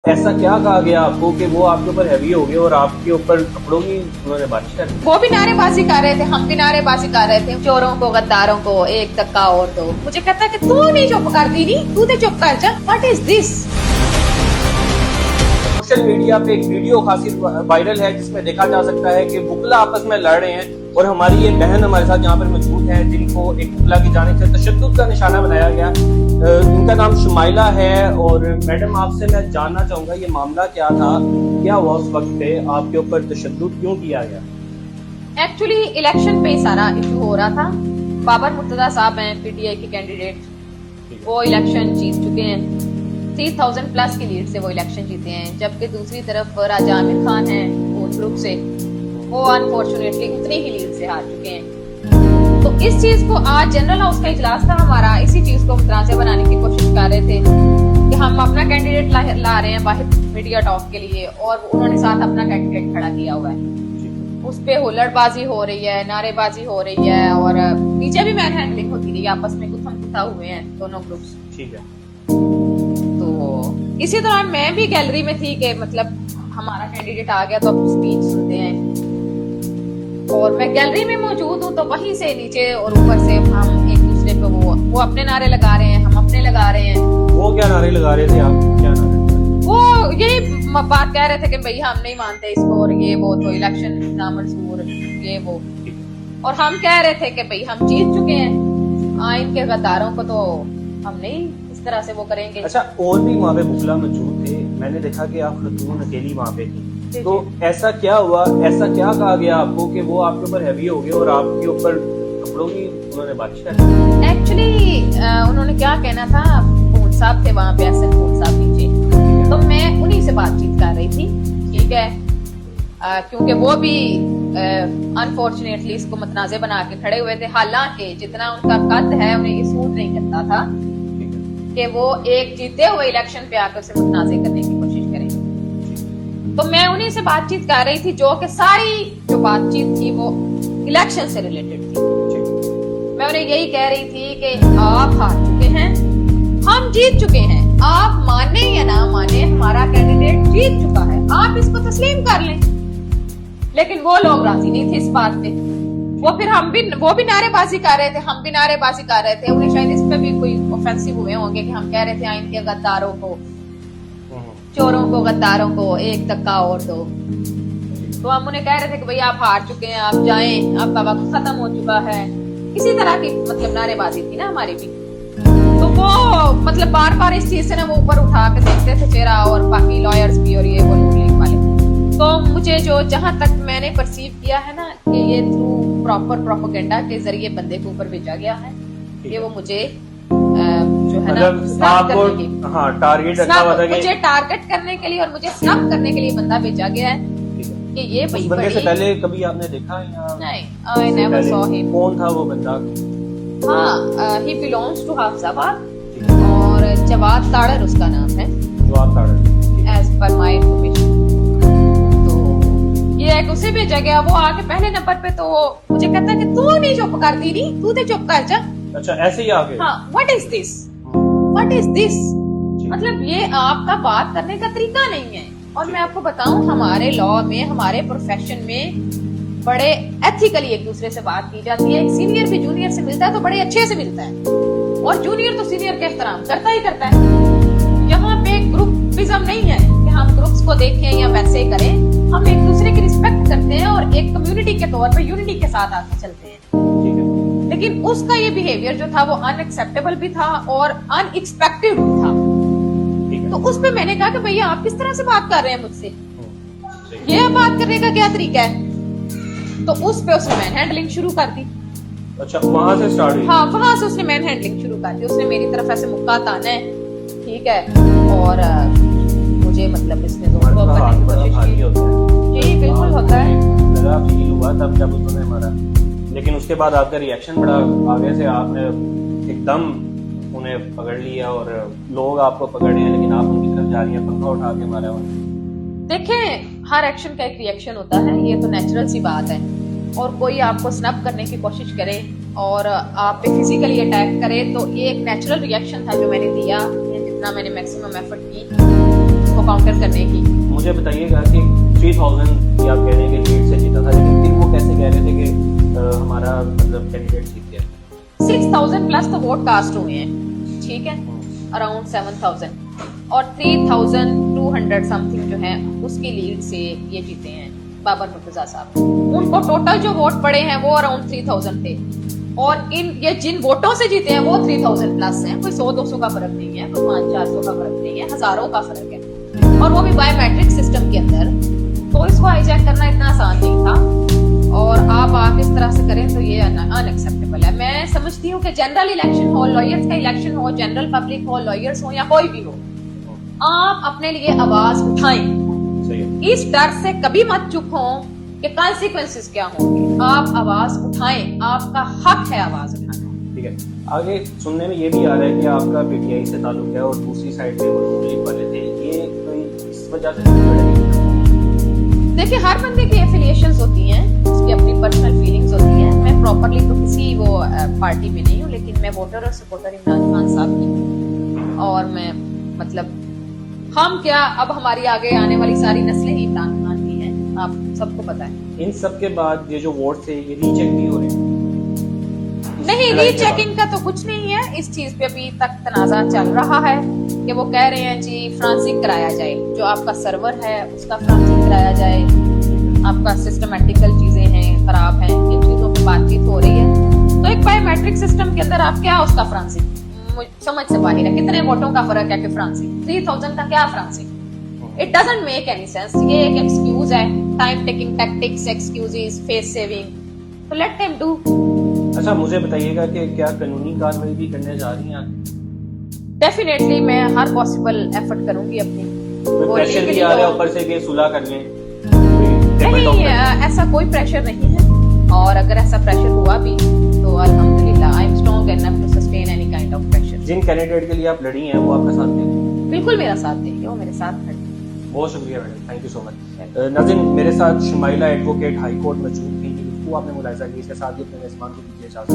ऐसा क्या कहा गया आपको कि वो आपके ऊपर हैवी हो गए और आपके ऊपर कपड़ों की उन्होंने बारिश कर दी? वो भी नारेबाजी कर रहे थे, हम भी नारेबाजी कर रहे थे। चोरों को, गद्दारों को एक धक्का और दो। मुझे कहता है कि तू नहीं चुप कर दी, नहीं तू तो चुप कर जा। What is this? Social media पे एक वीडियो खासी वायरल है जिसमें देखा जा सकता है कि बुकला आपस में लड़ रहे हैं और हमारी ये बहन हमारे साथ यहाँ पर मौजूद है जिनको एक बुकला की जानिब से तशद्दुद का निशाना बनाया गया। इनका नाम शुमाइला है। और मैडम आपसे मैं जानना चाहूंगा ये मामला क्या था, क्या हुआ उस वक्त पे, आपके ऊपर तशद्दुद क्यों किया गया? एक्चुअली इलेक्शन पे सारा इशू हो रहा था। बाबर मुर्तजा साहब हैं पीटीआई के कैंडिडेट, वो इलेक्शन जीत चुके हैं। 3000 प्लस की लीड से वो इलेक्शन जीते हैं, जबकि दूसरी तरफ राजा आमिर खान है वोट ग्रुप से, वो अनफॉर्चुनेटली उतनी ही लीड से हार चुके हैं। तो इस चीज को आज जनरल हाउस का इजलास था हमारा, इसी चीज को मुतनाज़ बनाने की कोशिश कर रहे थे कि हम अपना कैंडिडेट ला रहे हैं वाहिद मीडिया टॉक के लिए, और उन्होंने साथ अपना कैंडिडेट खड़ा किया हुआ है। उस पे हुल्लड़बाजी हो रही है, नारेबाजी हो रही है, और नीचे भी मैन हैंडलिंग होती रही, आपस में गुत्थम गुत्था हुए हैं दोनों ग्रुप्स। ठीक है। तो इसी दौरान मैं भी गैलरी में थी कि मतलब हमारा कैंडिडेट आ गया तो अब स्पीच सुनते हैं, और मैं गैलरी में मौजूद हूँ। तो वहीं से नीचे और ऊपर से हम एक दूसरे पे वो अपने नारे लगा रहे हैं, हम अपने लगा रहे हैं। वो क्या नारे लगा रहे थे आप? क्या नारे? वो यही बात कह रहे थे कि भाई हम नहीं मानते इसको, और ये वो तो इलेक्शन नामंजूर, ये वो। और हम कह रहे थे कि भाई हम जीत चुके हैं, आइन के गद्दारों को तो हम नहीं इस तरह से वो करेंगे। अच्छा, और भी वहाँ पे बुकला मौजूद थे, मैंने देखा कि आप खतून अकेली वहाँ पे थी, तो ऐसा क्या हुआ, ऐसा क्या कहा गया आपको कि वो आपके ऊपर हैवी हो गए और आपके ऊपर कपड़ों की उन्होंने बारिश कर दी? एक्चुअली उन्होंने क्या कहना था, पून साहब थे वहाँ पे, ऐसे पून साहब नीचे, तो मैं उन्हीं से बातचीत कर रही थी, ठीक है। क्योंकि वो भी अनफॉर्चुनेटली इसको मतनाज़े बना के खड़े हुए थे, हालांकि जितना उनका कद है उन्हें ये सूट नहीं करता था कि वो एक जीते हुए इलेक्शन पे आकर से मुतनाज़े करने की कोशिश करें। तो मैं उन्हीं से बातचीत कर रही थी, जो कि सारी जो बातचीत थी वो इलेक्शन से रिलेटेड थी। मैं उन्हें यही कह रही थी कि आप हार चुके हैं, हम जीत चुके हैं, आप माने या ना माने हमारा कैंडिडेट जीत चुका है, आप इसको तस्लीम कर लें। लेकिन वो लोग राजी नहीं थे इस बात पे। वो भी नारेबाजी कर रहे थे, हम भी नारेबाजी कर रहे थे। उन्हें शायद इस पे भी कोई ऑफेंसिव हुए होंगे कि हम कह रहे थे आइन के गद्दारों को, चोरों को, गद्दारों को एक धक्का और दो। तो हम उन्हें कह रहे थे कि भाई आप हार चुके हैं, आप जाएं, आपका वक्त खत्म हो चुका है। इसी तरह की मतलब नारेबाजी थी ना हमारी भी। तो वो मतलब बार बार इस चीज से ना वो ऊपर उठा के देखते थे चेहरा, और बाकी लॉयर्स भी और ये वो लीग वाले। तो मुझे जो जहां तक मैंने परसीव किया है ना कि ये थ्रू प्रॉपर प्रोपेगेंडा के जरिए बंदे के ऊपर भेजा गया है, ये वो मुझे जो है ना स्नब करने के, हाँ, टारगेट रखा हुआ था कि मुझे टारगेट करने के लिए और मुझे स्नब करने के लिए बंदा भेजा गया है कि ये उस बंदे से पहले कभी आपने देखा या नहीं? I never saw him. कौन था वो बंदा? हाँ, ही बिलोंग्स टू हाफजाबाद, और जवाद ताड़र उसका नाम है, Jawad Tarar, as per my information. तो ये एक उसे भेजा गया, वो आके पहले नंबर पे तो मुझे कहता है कि तू नहीं चुप कर दी, नहीं तू तो चुप कर जा। अच्छा, ऐसे ही आगे? हाँ, what is this, what is this? मतलब ये आपका बात करने का तरीका नहीं है। और मैं आपको बताऊं, हमारे लॉ में, हमारे प्रोफेशन में बड़े एथिकली एक दूसरे से बात की जाती है। सीनियर भी जूनियर से मिलता है तो बड़े अच्छे से मिलता है, और जूनियर तो सीनियर का एहतराम करता ही करता है। यहाँ पे ग्रुपिज्म नहीं है कि हम ग्रुप्स को देखें या वैसे करें, हम एक दूसरे की रिस्पेक्ट करते हैं और एक कम्युनिटी के तौर पर यूनिटी के साथ आगे चलते हैं। लेकिन उसका ये बिहेवियर जो था वो अनएक्सेप्टेबल भी था और अनएक्सपेक्टेड भी था। तो उस पे मैंने कहा कि भैया आप किस तरह से बात कर रहे हैं मुझसे, ये बात करने का क्या तरीका है? तो उस पे उसने मैन हैंडलिंग शुरू कर दी। अच्छा, वहां से स्टार्ट हुई? हाँ, वहां से उसने मैन हैंडलिंग शुरू कर दी। उसने मेरी तरफ ऐसे मुक्का ताना है, ठीक है, और मुझे मतलब इसने करने की कोशिश की। जी बिल्कुल होता है, लगा फील हुआ तब जब उन्होंने मारा, लेकिन उसके बाद आपका रिएक्शन बड़ा आगे से, आपने एकदम उन्हें पकड़ लिया और लोग आपको पकड़ रहे हैं लेकिन आप उनकी तरफ जा रही हैं, पंखा उठा के मारा उन्हें। देखें, हर एक्शन का एक रिएक्शन होता है, ये तो नेचुरल सी बात है। और कोई आपको स्नब करने की कोशिश करे और आप पे फिजिकली अटैक करे तो ये एक नेचुरल रिएक्शन था जो मैंने दिया, जितना मैंने मैक्सिमम एफर्ट की। उसको काउंटर करने की। मुझे बताइएगा कि 3000 या आप कह रहे हैं कि लीड से जीता था, लेकिन फिर वो कैसे कह रहे थे कि हमारा मतलब कैंडिडेट जीत गया? 6000 प्लस तो वोट कास्ट हुए हैं, ठीक है, अराउंड 7000 और 3200 समथिंग जो है उसकी लीड से ये जीते हैं बाबर मुर्तजा साहब। उनको टोटल जो वोट पड़े हैं वो अराउंड 3000 थे और ये जिन वोटों से जीते हैं वो 3000 प्लस हैं। कोई 100-200 का फर्क नहीं है, कोई 500-400 का फर्क नहीं है, हजारों का फर्क है, और वो भी बायोमेट्रिक सिस्टम के अंदर। तो इसको हाईजैक करना इतना आसान नहीं था, और आप इस तरह से करें तो ये अनएक्सेप्टेबल है। मैं समझती हूँ कि जनरल इलेक्शन हो, लॉयर्स का इलेक्शन हो, जनरल पब्लिक हो, लॉयर्स हो या कोई भी हो, आप अपने लिए आवाज उठाएं। इस डर से कभी मत चुप हो कि कॉन्सिक्वेंसेस क्या होंगे। आप आवाज उठाएं, आपका हक है आवाज उठाना। ठीक है, आगे सुनने में ये भी आ रहा है कि आपका पीटीआई से ताल्लुक है और दूसरी साइड पे वो मुस्लिम वाले थे, ये कोई इस वजह से देखिए, हर बंदे की एफिलिएशंस होती हैं, उसकी अपनी पर्सनल फीलिंग्स होती हैं। मैं प्रॉपरली तो किसी वो पार्टी में नहीं हूँ, लेकिन मैं वोटर और सपोर्टर इमरान खान साहब की हूँ, और मैं मतलब हम क्या, अब हमारी आगे आने वाली सारी नस्लें ही इमरान खान की हैं, आप सबको पता है। इन सब के बाद ये जो वोट थे ये रीचेक भी हो रहे हैं? नहीं, रीचेकिंग का तो कुछ नहीं है। इस चीज पे अभी तक तनाजा चल रहा है कि वो कह रहे हैं जी फ्रांसिक कराया जाए, जो आपका सर्वर है उसका फ्रांसिक कराया जाए, आपका सिस्टमेटिकल चीजें हैं खराब हैं, इन चीजों पे बातचीत हो रही है। तो एक बायोमेट्रिक सिस्टम के अंदर आप क्या उसका फ्रांसिक, समझ से बाहर है। कितने वोटों का फर्क है कि फ्रांसिक 3000 का क्या forensic, it doesn't make any sense. ये एक एक्सक्यूज है, time taking tactics, excuses, face saving, तो लेट देम डू। अच्छा, मुझे बताइएगा कि क्या कानूनी कार्रवाई भी करने जा रही हैं? डेफिनेटली मैं हर पॉसिबल एफर्ट करूंगी अपनी। प्रेशर भी आ रहा है ऊपर से कि सुलह कर लें? नहीं, ऐसा कोई प्रेशर नहीं है, और अगर ऐसा प्रेशर हुआ भी तो अल्हम्दुलिल्लाह I am strong enough to sustain any kind of pressure. जिन कैंडिडेट के लिए आप लड़ी हैं वो आपका साथ देंगे? बिल्कुल मेरा साथ देंगे, वो मेरे साथ खड़े। बहुत शुक्रिया madam, thank you so much. नाज़रीन, मेरे साथ शुमाइला एडवोकेट हाई कोर्ट मौजूद थी, जिनको आपने मुलाहिजा की, इसके साथ ही अपने मेजबान को दीजिए इजाज़त।